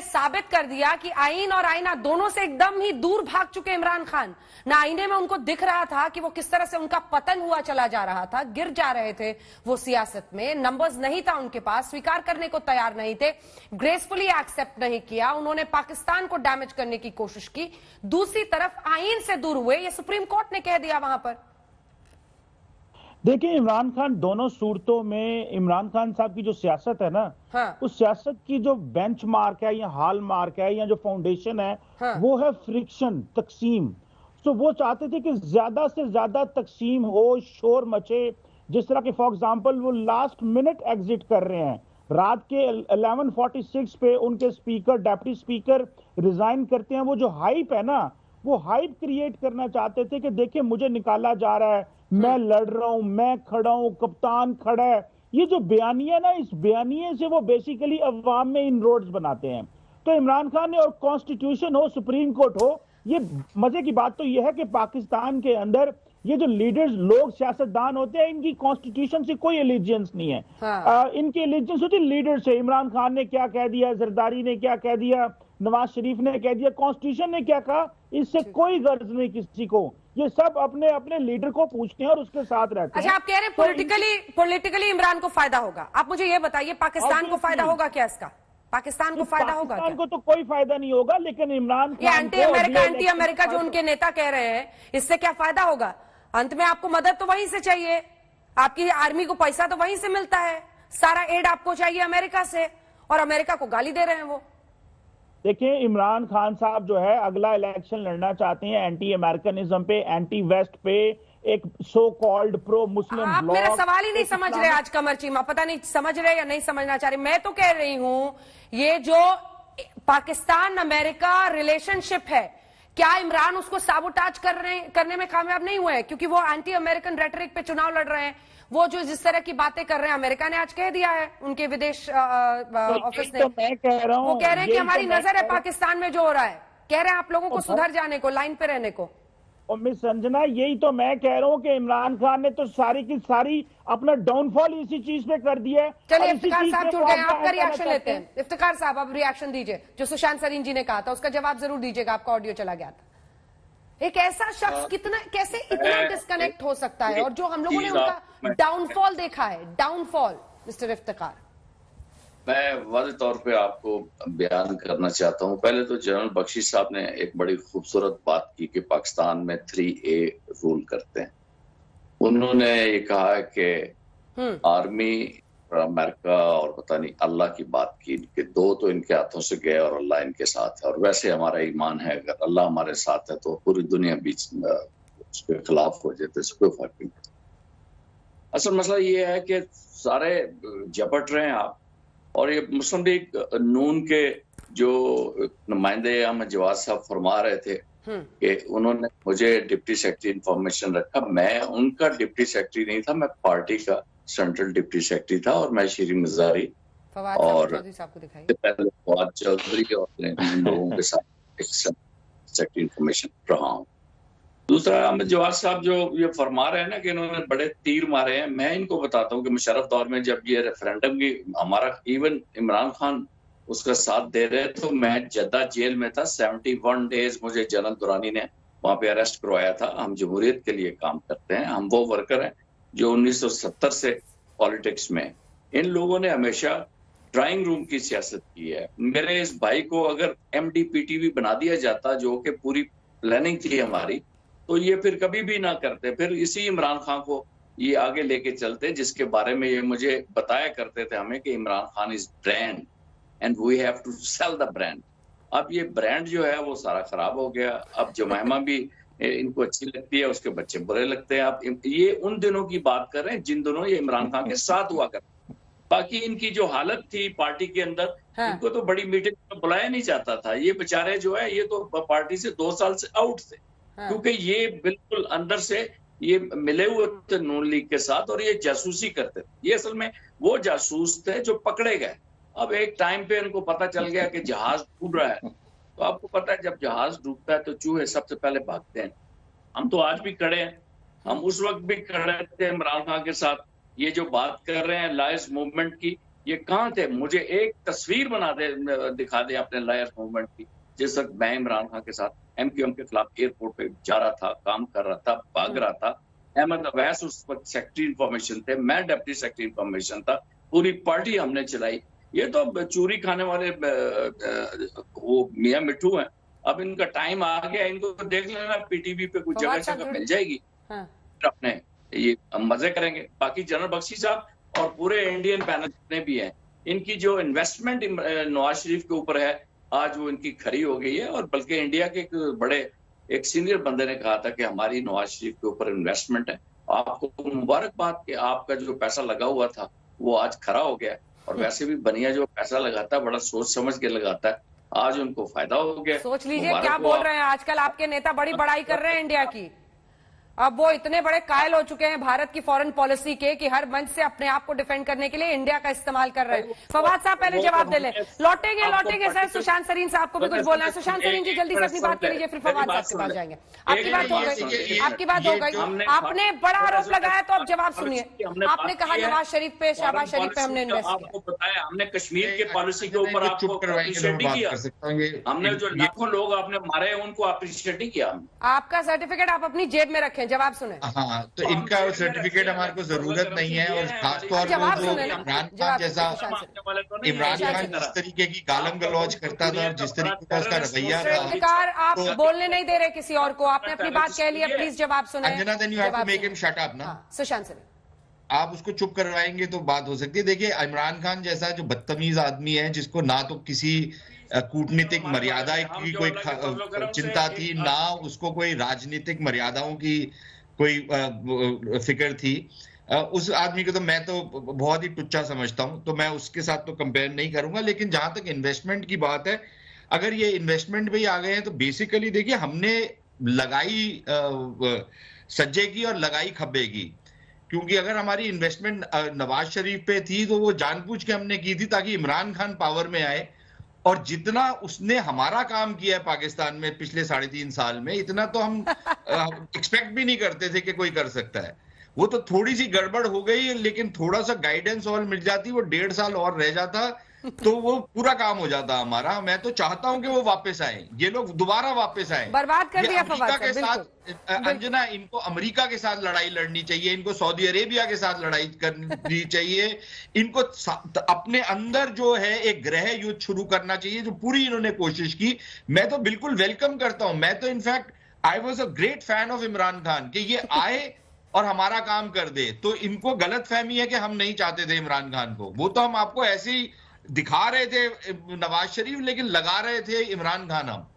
उन्होंने साबित कर दिया कि आईन और आईना दोनों से एकदम ही दूर भाग चुके इमरान खान। ना आईने में उनको दिख रहा था कि वो किस तरह से उनका पतन हुआ चला जा रहा था, गिर जा रहे थे वो सियासत में, नंबर्स नहीं था उनके पास, स्वीकार करने को तैयार नहीं थे, ग्रेसफुली एक्सेप्ट नहीं किया, उन्होंने पाकिस्तान को डैमेज करने की कोशिश की। दूसरी तरफ आईन से दूर हुए, ये सुप्रीम कोर्ट ने कह दिया वहां पर। देखिए, इमरान खान दोनों सूरतों में, इमरान खान साहब की जो सियासत है ना, हाँ। उस सियासत की जो बेंचमार्क है या हॉल मार्क है या जो फाउंडेशन है, हाँ। वो है फ्रिक्शन, तकसीम। तो वो चाहते थे कि ज्यादा से ज्यादा तकसीम हो, शोर मचे। जिस तरह के फॉर एग्जांपल वो लास्ट मिनट एग्जिट कर रहे हैं, रात के 11:46 पे उनके स्पीकर, डिप्टी स्पीकर रिजाइन करते हैं। वो जो हाइप है ना, वो हाइप क्रिएट करना चाहते थे कि देखिए मुझे निकाला जा रहा है, मैं लड़ रहा हूं, मैं खड़ा हूं, कप्तान खड़ा है। ये जो बयानिया ना, इस बयानिए से वो बेसिकली अवाम में इनरोड्स बनाते हैं। तो इमरान खान ने, और कॉन्स्टिट्यूशन हो, सुप्रीम कोर्ट हो, ये मजे की बात तो यह है कि पाकिस्तान के अंदर ये जो लीडर्स, लोग, सियासतदान होते हैं, इनकी कॉन्स्टिट्यूशन से कोई एलिजेंस नहीं है। हाँ। इनकी एलिजेंस होती है लीडर से। इमरान खान ने क्या कह दिया, जरदारी ने क्या कह दिया, नवाज शरीफ ने कह दिया, कॉन्स्टिट्यूशन ने क्या कहा, इससे कोई गर्ज नहीं किसी को। ये सब अपने अपने लीडर को पूछते हैं और उसके साथ रहते हैं। अच्छा, आप कह रहे हैं पॉलिटिकली इमरान को फायदा होगा। आप मुझे ये बताइए, पाकिस्तान को फायदा होगा क्या इसका? पाकिस्तान को फायदा होगा क्या? पाकिस्तान को तो कोई फायदा नहीं होगा, लेकिन इमरान खान, ये एंटी अमेरिका जो उनके नेता कह रहे हैं, इससे क्या फायदा होगा? अंत में आपको मदद तो वहीं से चाहिए, आपकी आर्मी को पैसा तो वहीं से मिलता है, सारा एड आपको चाहिए अमेरिका से, और अमेरिका को गाली दे रहे हैं वो। देखिए, इमरान खान साहब जो है अगला इलेक्शन लड़ना चाहते हैं एंटी अमेरिकनिज्म पे, एंटी वेस्ट पे, एक सो कॉल्ड प्रो मुस्लिम आप ब्लॉक। मेरा सवाल ही नहीं समझ रहे आज, कमर चीमा, पता नहीं समझ रहे या नहीं समझना चाह रहे। मैं तो कह रही हूं, ये जो पाकिस्तान अमेरिका रिलेशनशिप है, क्या इमरान उसको साबोटाज करने में कामयाब नहीं हुए? क्योंकि वो एंटी अमेरिकन रेटरिक पे चुनाव लड़ रहे हैं। वो जो जिस तरह की बातें कर रहे हैं, अमेरिका ने आज कह दिया है, उनके विदेश ऑफिस ने, तो मैं कह रहा हूं, वो कह रहे हैं कि हमारी नजर है पाकिस्तान में जो हो रहा है, कह रहे हैं आप लोगों को सुधर जाने को, लाइन पे रहने को। और मिस संजना, यही तो मैं कह रहा हूं कि इमरान खान ने तो सारी की सारी अपना डाउनफॉल इसी चीज पे कर दिया है। चलिए, इफ्तिकार साहब जुड़ गए, आपका रिएक्शन लेते हैं। इफ्तिकार साहब, आप रिएक्शन दीजिए। जो सुशांत सरीन जी ने कहा था उसका जवाब जरूर दीजिएगा, आपका ऑडियो चला गया था। एक ऐसा शख्स कैसे इतना डिस्कनेक्ट हो सकता है, और जो हम लोगों ने उनका डाउनफॉल देखा है, डाउनफॉल। मिस्टर इफ्तिकार, मैं वाज़ेह तौर पे आपको बयान करना चाहता हूं। पहले तो जनरल बख्शी साहब ने एक बड़ी खूबसूरत बात की कि पाकिस्तान में 3A रूल करते हैं। उन्होंने ये कहा है कि आर्मी और अमेरिका और पता नहीं अल्लाह की बात की कि दो तो इनके हाथों से गए और अल्लाह इनके साथ है। और वैसे हमारा ईमान है, अगर अल्लाह हमारे साथ है तो पूरी दुनिया बीच उसके खिलाफ हो जाए तो इससे कोई फर्क नहीं पड़ता। असल मसला ये है कि सारे झपट रहे हैं आप, और ये मुस्लिम लीग नून के जो नुमाइंदे अहमद जवाद साहब फरमा रहे थे कि उन्होंने मुझे डिप्टी सेक्रेटरी इंफॉर्मेशन रखा। मैं उनका डिप्टी सेक्रेटरी नहीं था, मैं पार्टी का सेंट्रल डिप्टी सेक्रेटरी था, और मैं शीरी मजारी और फवाद चौधरी और इन लोगों के साथ सेक्रेटरी इंफॉर्मेशन रहा हूँ। दूसरा, अहमद जवाद साहब जो ये फरमा रहे हैं ना कि इन्होंने बड़े तीर मारे हैं, मैं इनको बताता हूँ कि मुशर्रफ दौर में जब ये रेफरेंडम की हमारा इवन इमरान खान उसका साथ दे रहे, तो मैं जद्दा जेल में था। 71 डेज मुझे जनरल दुरानी ने वहां पे अरेस्ट करवाया था। हम जमहूरियत के लिए काम करते हैं, हम वो वर्कर हैं जो 1970 से पॉलिटिक्स में। इन लोगों ने हमेशा ड्राइंग रूम की सियासत की है। मेरे इस भाई को अगर MDPTV बना दिया जाता, जो कि पूरी प्लानिंग थी हमारी, तो ये फिर कभी भी ना करते। फिर इसी इमरान खान को ये आगे लेके चलते, जिसके बारे में ये मुझे बताया करते थे हमें कि Imran Khan is brand and we have to sell the brand. अब ये ब्रांड जो है वो सारा खराब हो गया। अब जमाइमा भी इनको अच्छी लगती है, उसके बच्चे बुरे लगते हैं। आप ये उन दिनों की बात कर रहे हैं जिन दिनों ये इमरान खान के साथ हुआ करते। बाकी इनकी जो हालत थी पार्टी के अंदर, इनको तो बड़ी मीटिंग में बुलाया नहीं जाता था। ये बेचारे जो है ये तो पार्टी से 2 साल से आउट थे, क्योंकि ये बिल्कुल अंदर से ये मिले हुए थे नून लीग के साथ, और ये जासूसी करते थे। ये असल में वो जासूस थे जो पकड़े गए। अब एक टाइम पे इनको पता चल गया कि जहाज डूब रहा है, तो आपको पता है जब जहाज डूबता है तो चूहे सबसे पहले भागते हैं। हम तो आज भी खड़े हैं, हम उस वक्त भी खड़े थे इमरान खान के साथ। ये जो बात कर रहे हैं लाइस मूवमेंट की, ये कहाँ थे? मुझे एक तस्वीर दिखा दे अपने लायर मूवमेंट की, जिस वक्त मैं इमरान खान के साथ MQM के खिलाफ एयरपोर्ट पे जा रहा था, काम कर रहा था, भाग रहा था। अहमद अवैस उस वक्त सेक्रेटरी इंफॉर्मेशन थे, मैं डिप्टी सेक्रेटरी इंफॉर्मेशन था, पूरी पार्टी हमने चलाई। ये तो चोरी खाने वाले वो मियां मिट्ठू हैं। अब इनका टाइम आ गया, इनको देख लेना PTV पे कुछ जगह मिल जाएगी, अपने ये मजे करेंगे। बाकी जनरल बख्शी साहब और पूरे इंडियन पैनल जितने भी हैं, इनकी जो इन्वेस्टमेंट नवाज शरीफ के ऊपर है, आज वो इनकी खरी हो गई है। और बल्कि इंडिया के एक सीनियर बंदे ने कहा था कि हमारी नवाज शरीफ के ऊपर इन्वेस्टमेंट है। आपको मुबारकबाद कि आपका जो पैसा लगा हुआ था वो आज खरा हो गया। और वैसे भी बनिया जो पैसा लगाता है बड़ा सोच समझ के लगाता है, आज उनको फायदा हो गया। सोच लीजिए क्या बोल रहे हैं। आजकल आपके नेता बड़ी बड़ाई कर रहे हैं इंडिया की। अब वो इतने बड़े कायल हो चुके हैं भारत की फॉरेन पॉलिसी के कि हर मंच से अपने आप को डिफेंड करने के लिए इंडिया का इस्तेमाल कर रहे हैं। फवाद साहब पहले जवाब दे लें, लौटेंगे सर। सुशांत सरीन साहब को भी कुछ बोलना है। सुशांत सरीन जी जल्दी से अपनी बात कर लीजिए, फिर फवाद साहब के पास जाएंगे। आपकी बात हो गई, आपकी बात हो गई। आपने बड़ा आरोप लगाया तो अब जवाब सुनिए। आपने कहा नवाज शरीफ पे, शहबाज शरीफ पे हमने इन्वेस्ट किया। आपको बताया हमने कश्मीर के पॉलिसी के ऊपर आपको अप्रिशिएट नहीं किया। हमने जो लाखों लोग आपने मारे उनको अप्रिशिएट नहीं किया। आपका सर्टिफिकेट आप अपनी जेब में रखें, जवाब सुने। हाँ, तो इनका सर्टिफिकेट हमारे को जरूरत नहीं है। और खासतौर पर जो इमरान खान जैसा, इमरान खान जिस तरीके की गालम गलौज करता था और जिस तरीके का उसका रवैया था, आप बोलने नहीं दे रहे किसी और को। आपने अपनी बात कह ली है, प्लीज जवाब सुने। Anjana, then you have to make him shut up ना। सुशांत सर, आप उसको चुप करवाएंगे तो बात हो सकती है। देखिए, इमरान खान जैसा जो बदतमीज आदमी है, जिसको ना तो किसी कूटनीतिक मर्यादा की कोई चिंता थी, ना उसको कोई राजनीतिक मर्यादाओं की कोई फिक्र थी, उस आदमी को तो मैं तो बहुत ही टुच्चा समझता हूं। तो मैं उसके साथ तो कंपेयर नहीं करूंगा। लेकिन जहां तक इन्वेस्टमेंट की बात है, अगर ये इन्वेस्टमेंट भी आ गए हैं तो बेसिकली देखिए, हमने लगाई सज्जे की और लगाई खब्बे की। क्योंकि अगर हमारी इन्वेस्टमेंट नवाज शरीफ पे थी तो वो जानबूझ के हमने की थी ताकि इमरान खान पावर में आए। और जितना उसने हमारा काम किया है पाकिस्तान में पिछले 3.5 साल में, इतना तो हम एक्सपेक्ट भी नहीं करते थे कि कोई कर सकता है। वो तो थोड़ी सी गड़बड़ हो गई, लेकिन थोड़ा सा गाइडेंस और मिल जाती, वो 1.5 साल और रह जाता तो वो पूरा काम हो जाता हमारा। मैं तो चाहता हूं कि वो वापस आए, ये लोग दोबारा वापस आए। बर्बाद कर दिया अमेरिका के साथ, अंजना, इनको अमेरिका के साथ लड़ाई लड़नी चाहिए, इनको सऊदी अरेबिया के साथ लड़ाई करनी चाहिए, इनको अपने अंदर जो है एक गृह युद्ध शुरू करना चाहिए, जो पूरी इन्होंने कोशिश की। मैं तो बिल्कुल वेलकम करता हूं। मैं तो in fact I was a great fan of Imran Khan कि ये आए और हमारा काम कर दे। तो इनको गलत फहमी है कि हम नहीं चाहते थे इमरान खान को। वो तो हम आपको ऐसे ही दिखा रहे थे नवाज शरीफ, लेकिन लगा रहे थे इमरान खान हम।